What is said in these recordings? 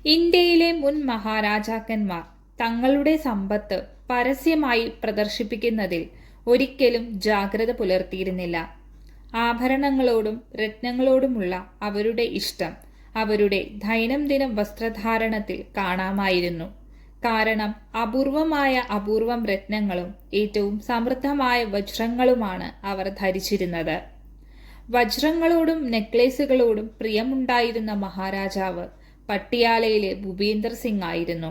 ഇന്ത്യയിലെ മുൻ മഹാരാജാക്കന്മാർ തങ്ങളുടെ സമ്പത്ത് പരസ്യമായി പ്രദർശിപ്പിക്കുന്നതിൽ ഒരിക്കലും ജാഗ്രത പുലർത്തിയിരുന്നില്ല. ആഭരണങ്ങളോടും രത്നങ്ങളോടുമുള്ള അവരുടെ ഇഷ്ടം അവരുടെ ദൈനംദിന വസ്ത്രധാരണത്തിൽ കാണാമായിരുന്നു. കാരണം അപൂർവം രത്നങ്ങളും ഏറ്റവും സമൃദ്ധമായ വജ്രങ്ങളുമാണ് അവർ ധരിച്ചിരുന്നത്. വജ്രങ്ങളോടും നെക്ലേസുകളോടും പ്രിയമുണ്ടായിരുന്ന മഹാരാജാവ് പട്ടിയാലയിലെ ഭൂപീന്ദർ സിംഗ് ആയിരുന്നു.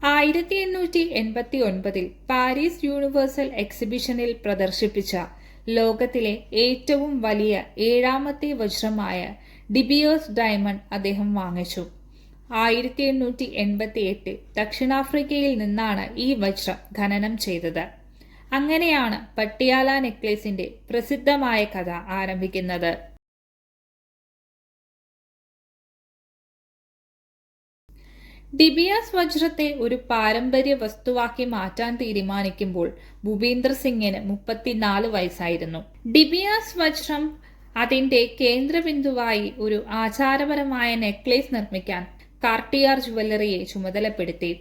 1889 പാരീസ് യൂണിവേഴ്സൽ എക്സിബിഷനിൽ പ്രദർശിപ്പിച്ച ലോകത്തിലെ ഏറ്റവും വലിയ 7ാമത്തെ വജ്രമായ ഡിബിയേഴ്സ് ഡയമണ്ട് അദ്ദേഹം വാങ്ങിച്ചു. 1888 ദക്ഷിണാഫ്രിക്കയിൽ നിന്നാണ് ഈ വജ്രം ഖനനം ചെയ്തത്. അങ്ങനെയാണ് പട്ടിയാല നെക്ലേസിന്റെ പ്രസിദ്ധമായ കഥ ആരംഭിക്കുന്നത്. ഡിബിയാസ് വജ്രത്തെ ഒരു പാരമ്പര്യ വസ്തുവാക്കി മാറ്റാൻ തീരുമാനിക്കുമ്പോൾ ഭൂപീന്ദർ സിംഗിന് 34 വയസ്സായിരുന്നു. ഡിബിയാസ് വജ്രം അതിന്റെ കേന്ദ്രബിന്ദുവായി ഒരു ആചാരപരമായ നെക്ലേസ് നിർമ്മിക്കാൻ കാർട്ടിയാർ ജുവല്ലറിയെ ചുമതലപ്പെടുത്തി.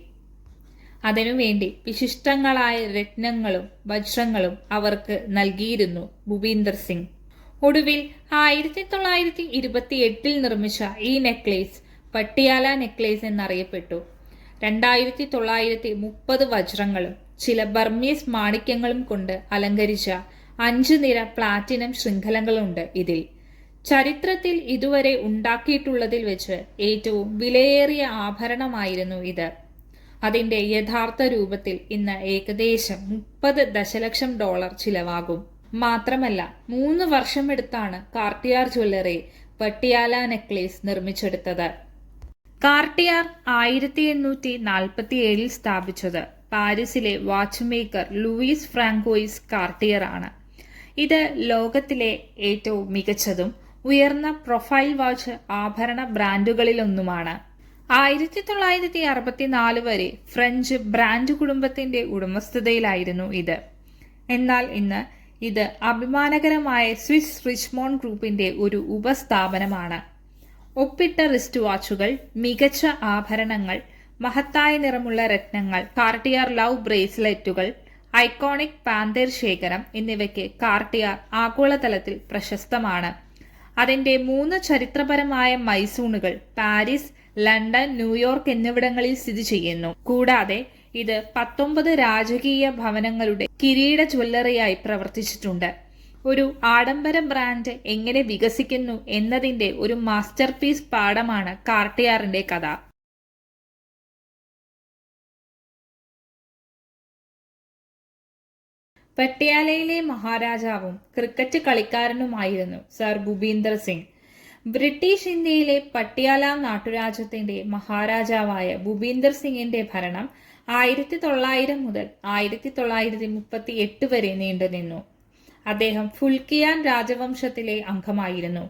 അതിനുവേണ്ടി വിശിഷ്ടങ്ങളായ രത്നങ്ങളും വജ്രങ്ങളും അവർക്ക് നൽകിയിരുന്നു ഭൂപീന്ദർ സിംഗ്. ഒടുവിൽ 1928 നിർമ്മിച്ച ഈ നെക്ലേസ് പട്ടിയാല നെക്ലേസ് എന്നറിയപ്പെട്ടു. 2930 വജ്രങ്ങളും ചില ബർമീസ് മാണിക്യങ്ങളും കൊണ്ട് അലങ്കരിച്ച 5 നിര പ്ലാറ്റിനം ശൃംഖലകളുണ്ട് ഇതിൽ. ചരിത്രത്തിൽ ഇതുവരെ ഉണ്ടാക്കിയിട്ടുള്ളതിൽ വെച്ച് ഏറ്റവും വിലയേറിയ ആഭരണമായിരുന്നു ഇത്. അതിന്റെ യഥാർത്ഥ രൂപത്തിൽ ഇന്ന് ഏകദേശം $30 ദശലക്ഷം ചിലവാകും. മാത്രമല്ല 3 വർഷമെടുത്താണ് കാർട്ടിയാർ ജ്വല്ലറി പട്ടിയാല നെക്ലേസ് നിർമ്മിച്ചെടുത്തത്. കാർട്ടിയാർ 1847 സ്ഥാപിച്ചത് പാരീസിലെ watch maker Louis Francois Cartier ആണ്. ഇത് ലോകത്തിലെ ഏറ്റവും മികച്ചതും ഉയർന്ന പ്രൊഫൈൽ വാച്ച് ആഭരണ ബ്രാൻഡുകളിലൊന്നുമാണ്. 1964 വരെ ഫ്രഞ്ച് ബ്രാൻഡ് കുടുംബത്തിന്റെ ഉടമസ്ഥതയിലായിരുന്നു ഇത്. എന്നാൽ ഇന്ന് ഇത് അഭിമാനകരമായ സ്വിസ് റിച്ച്മോണ്ട് ഗ്രൂപ്പിന്റെ ഒരു ഉപസ്ഥാപനമാണ്. ഒപ്പിട്ട റിസ്റ്റ് വാച്ചുകൾ, മികച്ച ആഭരണങ്ങൾ, മഹത്തായ നിറമുള്ള രത്നങ്ങൾ, കാർട്ടിയാർ ലവ് ബ്രേസ്ലെറ്റുകൾ, ഐക്കോണിക് പാന്തേർ ശേഖരം എന്നിവയ്ക്ക് കാർട്ടിയാർ ആഗോളതലത്തിൽ പ്രശസ്തമാണ്. അതിന്റെ 3 ചരിത്രപരമായ മൈസൂണുകൾ പാരീസ്, ലണ്ടൻ, ന്യൂയോർക്ക് എന്നിവിടങ്ങളിൽ സ്ഥിതി ചെയ്യുന്നു. കൂടാതെ ഇത് 19 രാജകീയ ഭവനങ്ങളുടെ കിരീട ജ്വല്ലറിയായി പ്രവർത്തിച്ചിട്ടുണ്ട്. ഒരു ആഡംബര ബ്രാൻഡ് എങ്ങനെ വികസിക്കുന്നു എന്നതിന്റെ ഒരു മാസ്റ്റർപീസ് പാഠമാണ് കാർട്ടിയാറിന്റെ കഥ. പട്യാലയിലെ മഹാരാജാവും ക്രിക്കറ്റ് കളിക്കാരനുമായിരുന്നു സർ ഭൂപീന്ദർ സിംഗ്. ബ്രിട്ടീഷ് ഇന്ത്യയിലെ പട്യാല നാട്ടുരാജ്യത്തിന്റെ മഹാരാജാവായ ഭൂപീന്ദർ സിംഗിന്റെ ഭരണം 1900 മുതൽ 1938 വരെ നീണ്ടുനിന്നു. അദ്ദേഹം ഫുൽക്കിയാൻ രാജവംശത്തിലെ അംഗമായിരുന്നു.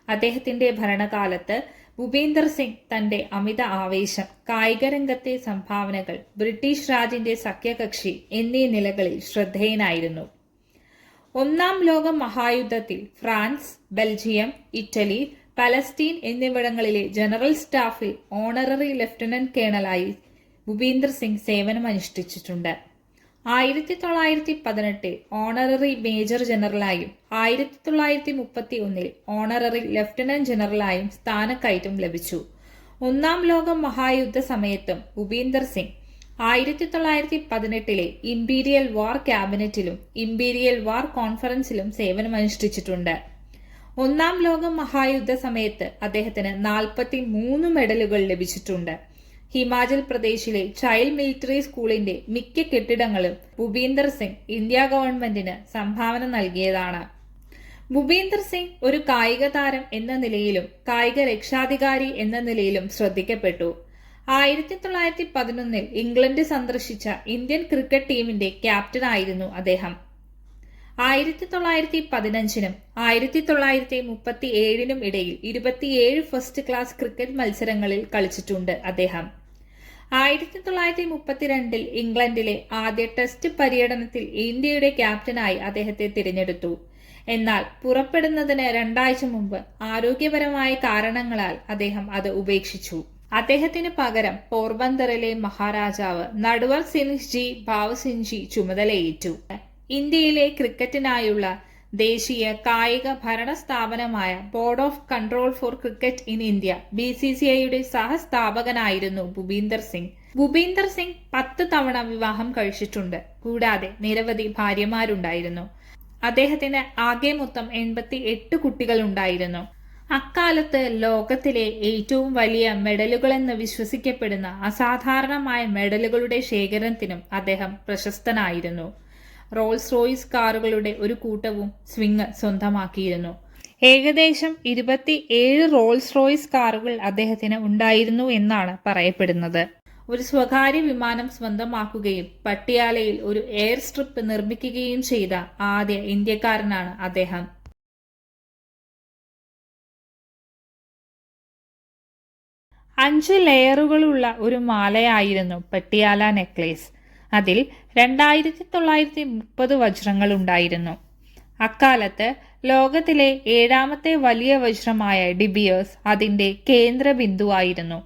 അദ്ദേഹത്തിന്റെ ഭരണകാലത്ത് ഭൂപീന്ദർ സിംഗ് തന്റെ അമിത ആവേശം, കായികരംഗത്തെ സംഭാവനകൾ, ബ്രിട്ടീഷ് രാജിന്റെ സഖ്യകക്ഷി എന്നീ നിലകളിൽ ശ്രദ്ധേയനായിരുന്നു. 1-ാം ലോക മഹായുദ്ധത്തിൽ ഫ്രാൻസ്, ബെൽജിയം, ഇറ്റലി, പലസ്തീൻ എന്നിവിടങ്ങളിലെ ജനറൽ സ്റ്റാഫിൽ ഓണററി ലഫ്റ്റനന്റ് കേണലായി ഭൂപീന്ദർ സിംഗ് സേവനമനുഷ്ഠിച്ചിട്ടുണ്ട്. 1918 ഓണററി മേജർ ജനറലായും 1931 ഓണററി ലഫ്റ്റനന്റ് ജനറലായും സ്ഥാനക്കയറ്റം ലഭിച്ചു. 1-ാം ലോക മഹായുദ്ധ സമയത്തും ഭൂപീന്ദർ സിംഗ് 1918 ഇംപീരിയൽ വാർ ക്യാബിനറ്റിലും ഇംപീരിയൽ വാർ കോൺഫറൻസിലും സേവനമനുഷ്ഠിച്ചിട്ടുണ്ട്. 1-ാം ലോക മഹായുദ്ധ സമയത്ത് അദ്ദേഹത്തിന് 43 മെഡലുകൾ ലഭിച്ചിട്ടുണ്ട്. ഹിമാചൽ പ്രദേശിലെ ചൈൽഡ് മിലിറ്ററി സ്കൂളിന്റെ മിക്ക കെട്ടിടങ്ങളും ഭൂപീന്ദർ സിംഗ് ഇന്ത്യ ഗവൺമെന്റിന് സംഭാവന നൽകിയതാണ്. ഭൂപീന്ദർ സിംഗ് ഒരു കായിക താരം എന്ന നിലയിലും കായിക രക്ഷാധികാരി എന്ന നിലയിലും ശ്രദ്ധിക്കപ്പെട്ടു. 1911 ഇംഗ്ലണ്ട് സന്ദർശിച്ച ഇന്ത്യൻ ക്രിക്കറ്റ് ടീമിന്റെ ക്യാപ്റ്റനായിരുന്നു അദ്ദേഹം. 1915 1937 ഇടയിൽ 27 ഫസ്റ്റ് ക്ലാസ് ക്രിക്കറ്റ് മത്സരങ്ങളിൽ കളിച്ചിട്ടുണ്ട് അദ്ദേഹം. 1932 ഇംഗ്ലണ്ടിലെ ആദ്യ ടെസ്റ്റ് പര്യടനത്തിൽ ഇന്ത്യയുടെ ക്യാപ്റ്റനായി അദ്ദേഹത്തെ തിരഞ്ഞെടുത്തു. എന്നാൽ പുറപ്പെടുന്നതിന് 2 ആഴ്ച മുമ്പ് ആരോഗ്യപരമായ കാരണങ്ങളാൽ അദ്ദേഹം അത് ഉപേക്ഷിച്ചു. അദ്ദേഹത്തിന് പകരം പോർബന്തറിലെ മഹാരാജാവ് നട്വർ സിംഗ് ജി ഭാവ്സിൻജി ചുമതലയേറ്റു. ഇന്ത്യയിലെ ക്രിക്കറ്റിനായുള്ള ദേശീയ കായിക ഭരണ സ്ഥാപനമായ board of control for cricket in India BCCIയുടെ സഹസ്ഥാപകനായിരുന്നു ഭൂപീന്ദർ സിംഗ്. ഭൂപീന്ദർ സിംഗ് 10 തവണ വിവാഹം കഴിച്ചിട്ടുണ്ട്. കൂടാതെ നിരവധി ഭാര്യമാരുണ്ടായിരുന്നു. അദ്ദേഹത്തിന് ആകെ മൊത്തം 88 കുട്ടികളുണ്ടായിരുന്നു. അക്കാലത്ത് ലോകത്തിലെ ഏറ്റവും വലിയ മെഡലുകളെന്ന് വിശ്വസിക്കപ്പെടുന്ന അസാധാരണമായ മെഡലുകളുടെ ശേഖരണത്തിനും അദ്ദേഹം പ്രശസ്തനായിരുന്നു. റോൾസ് റോയ്സ് കാറുകളുടെ ഒരു കൂട്ടവും സ്വിംഗ് സ്വന്തമാക്കിയിരുന്നു. ഏകദേശം 27 റോൾസ് റോയ്സ് കാറുകൾ അദ്ദേഹത്തിന് ഉണ്ടായിരുന്നു എന്നാണ് പറയപ്പെടുന്നത്. ഒരു സ്വകാര്യ വിമാനം സ്വന്തമാക്കുകയും പട്ടിയാലയിൽ ഒരു എയർ സ്ട്രിപ്പ് നിർമ്മിക്കുകയും ചെയ്ത ആദ്യ ഇന്ത്യക്കാരനാണ് അദ്ദേഹം. 5 ലെയറുകളുള്ള ഒരു മാലയായിരുന്നു പട്ടിയാല നെക്ലേസ്. അതിൽ 2930 വജ്രങ്ങൾ ഉണ്ടായിരുന്നു. അക്കാലത്ത് ലോകത്തിലെ 7ാമത്തെ വലിയ വജ്രമായ ഡിബിയേഴ്സ് അതിന്റെ കേന്ദ്ര ബിന്ദുവായിരുന്നു.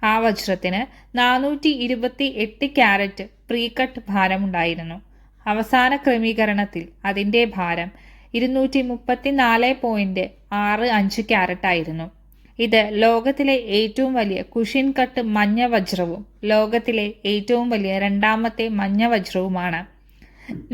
ആ വജ്രത്തിന് 428 ക്യാരറ്റ് പ്രീകട്ട് ഭാരമുണ്ടായിരുന്നു. അവസാന ക്രമീകരണത്തിൽ അതിന്റെ ഭാരം 234.65 ക്യാരറ്റ് ആയിരുന്നു. ഇത് ലോകത്തിലെ ഏറ്റവും വലിയ കുഷിൻ കട്ട് മഞ്ഞ വജ്രവും ലോകത്തിലെ ഏറ്റവും വലിയ 2ാമത്തെ മഞ്ഞ വജ്രവുമാണ്.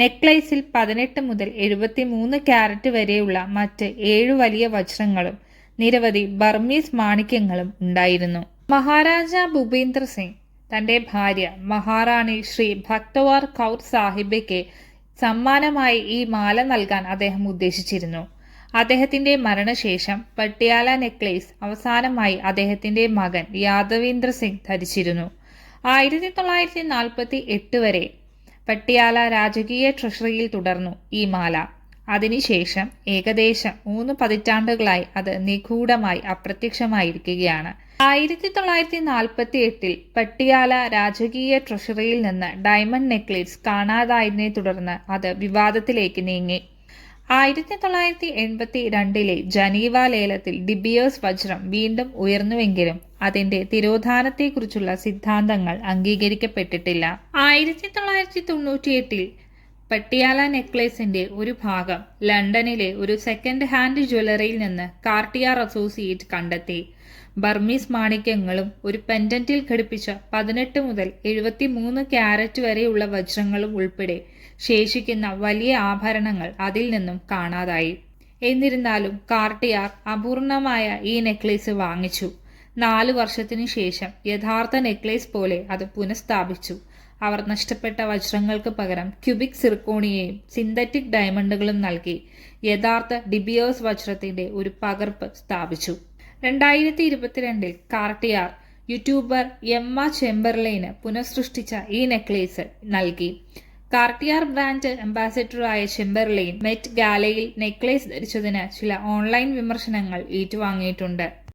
നെക്ലേസിൽ 18 മുതൽ 73 ക്യാരറ്റ് വരെയുള്ള മറ്റ് 7 വലിയ വജ്രങ്ങളും നിരവധി ബർമീസ് മാണിക്യങ്ങളും ഉണ്ടായിരുന്നു. മഹാരാജ ഭൂപീന്ദർ സിംഗ് തന്റെ ഭാര്യ മഹാറാണി ശ്രീ ഭക്തവാർ കൗർ സാഹിബയ്ക്ക് സമ്മാനമായി ഈ മാല നൽകാൻ അദ്ദേഹം ഉദ്ദേശിച്ചിരുന്നു. അദ്ദേഹത്തിന്റെ മരണശേഷം പട്ടിയാല നെക്ലേസ് അവസാനമായി അദ്ദേഹത്തിന്റെ മകൻ യാദവീന്ദ്ര സിംഗ് ധരിച്ചിരുന്നു. 1948 വരെ പട്ടിയാല രാജകീയ ട്രഷറിയിൽ തുടർന്നു ഈ മാല. അതിനുശേഷം ഏകദേശം 3 പതിറ്റാണ്ടുകളായി അത് നിഗൂഢമായി അപ്രത്യക്ഷമായിരിക്കുകയാണ്. 1948 പട്ടിയാല രാജകീയ ട്രഷറിയിൽ നിന്ന് ഡയമണ്ട് നെക്ലേസ് കാണാതായതിനെ തുടർന്ന് അത് വിവാദത്തിലേക്ക് നീങ്ങി. 1982 ജനീവ ലേലത്തിൽ ഡിബിയേഴ്സ് വജ്രം വീണ്ടും ഉയർന്നുവെങ്കിലും അതിന്റെ തിരോധാനത്തെക്കുറിച്ചുള്ള സിദ്ധാന്തങ്ങൾ അംഗീകരിക്കപ്പെട്ടിട്ടില്ല. 1998 പട്ടിയാല നെക്ലേസിന്റെ ഒരു ഭാഗം ലണ്ടനിലെ ഒരു സെക്കൻഡ് ഹാൻഡ് ജ്വല്ലറിയിൽ നിന്ന് കാർട്ടിയർ അസോസിയേറ്റ് കണ്ടെത്തി. ബർമീസ് മാണിക്യങ്ങളും ഒരു പെൻഡന്റിൽ ഘടിപ്പിച്ച 18 മുതൽ 73 ക്യാരറ്റ് വരെയുള്ള വജ്രങ്ങളും ഉൾപ്പെടെ ശേഷിക്കുന്ന വലിയ ആഭരണങ്ങൾ അതിൽ നിന്നും കാണാതായി. എന്നിരുന്നാലും കാർട്ടിയർ അപൂർണമായ ഈ നെക്ലേസ് വാങ്ങിച്ചു. 4 വർഷത്തിനു ശേഷം യഥാർത്ഥ നെക്ലേസ് പോലെ അത് പുനഃസ്ഥാപിച്ചു. അവർ നഷ്ടപ്പെട്ട വജ്രങ്ങൾക്ക് പകരം ക്യൂബിക് സിർക്കോണിയയും സിന്തറ്റിക് ഡയമണ്ടുകളും നൽകി യഥാർത്ഥ ഡിബിയേഴ്സ് വജ്രത്തിന്റെ ഒരു പകർപ്പ് സ്ഥാപിച്ചു. 2022 കാർട്ടിയർ യൂട്യൂബർ എമ്മ ചെമ്പർലൈന് പുനഃസൃഷ്ടിച്ച ഈ നെക്ലേസ് നൽകി. കാർട്ടിയർ ബ്രാൻഡ് അംബാസിഡറായ ചെമ്പർലൈൻ മെറ്റ് ഗാലയിൽ നെക്ലേസ് ധരിച്ചതിന് ചില ഓൺലൈൻ വിമർശനങ്ങൾ ഏറ്റുവാങ്ങിയിട്ടുണ്ട്.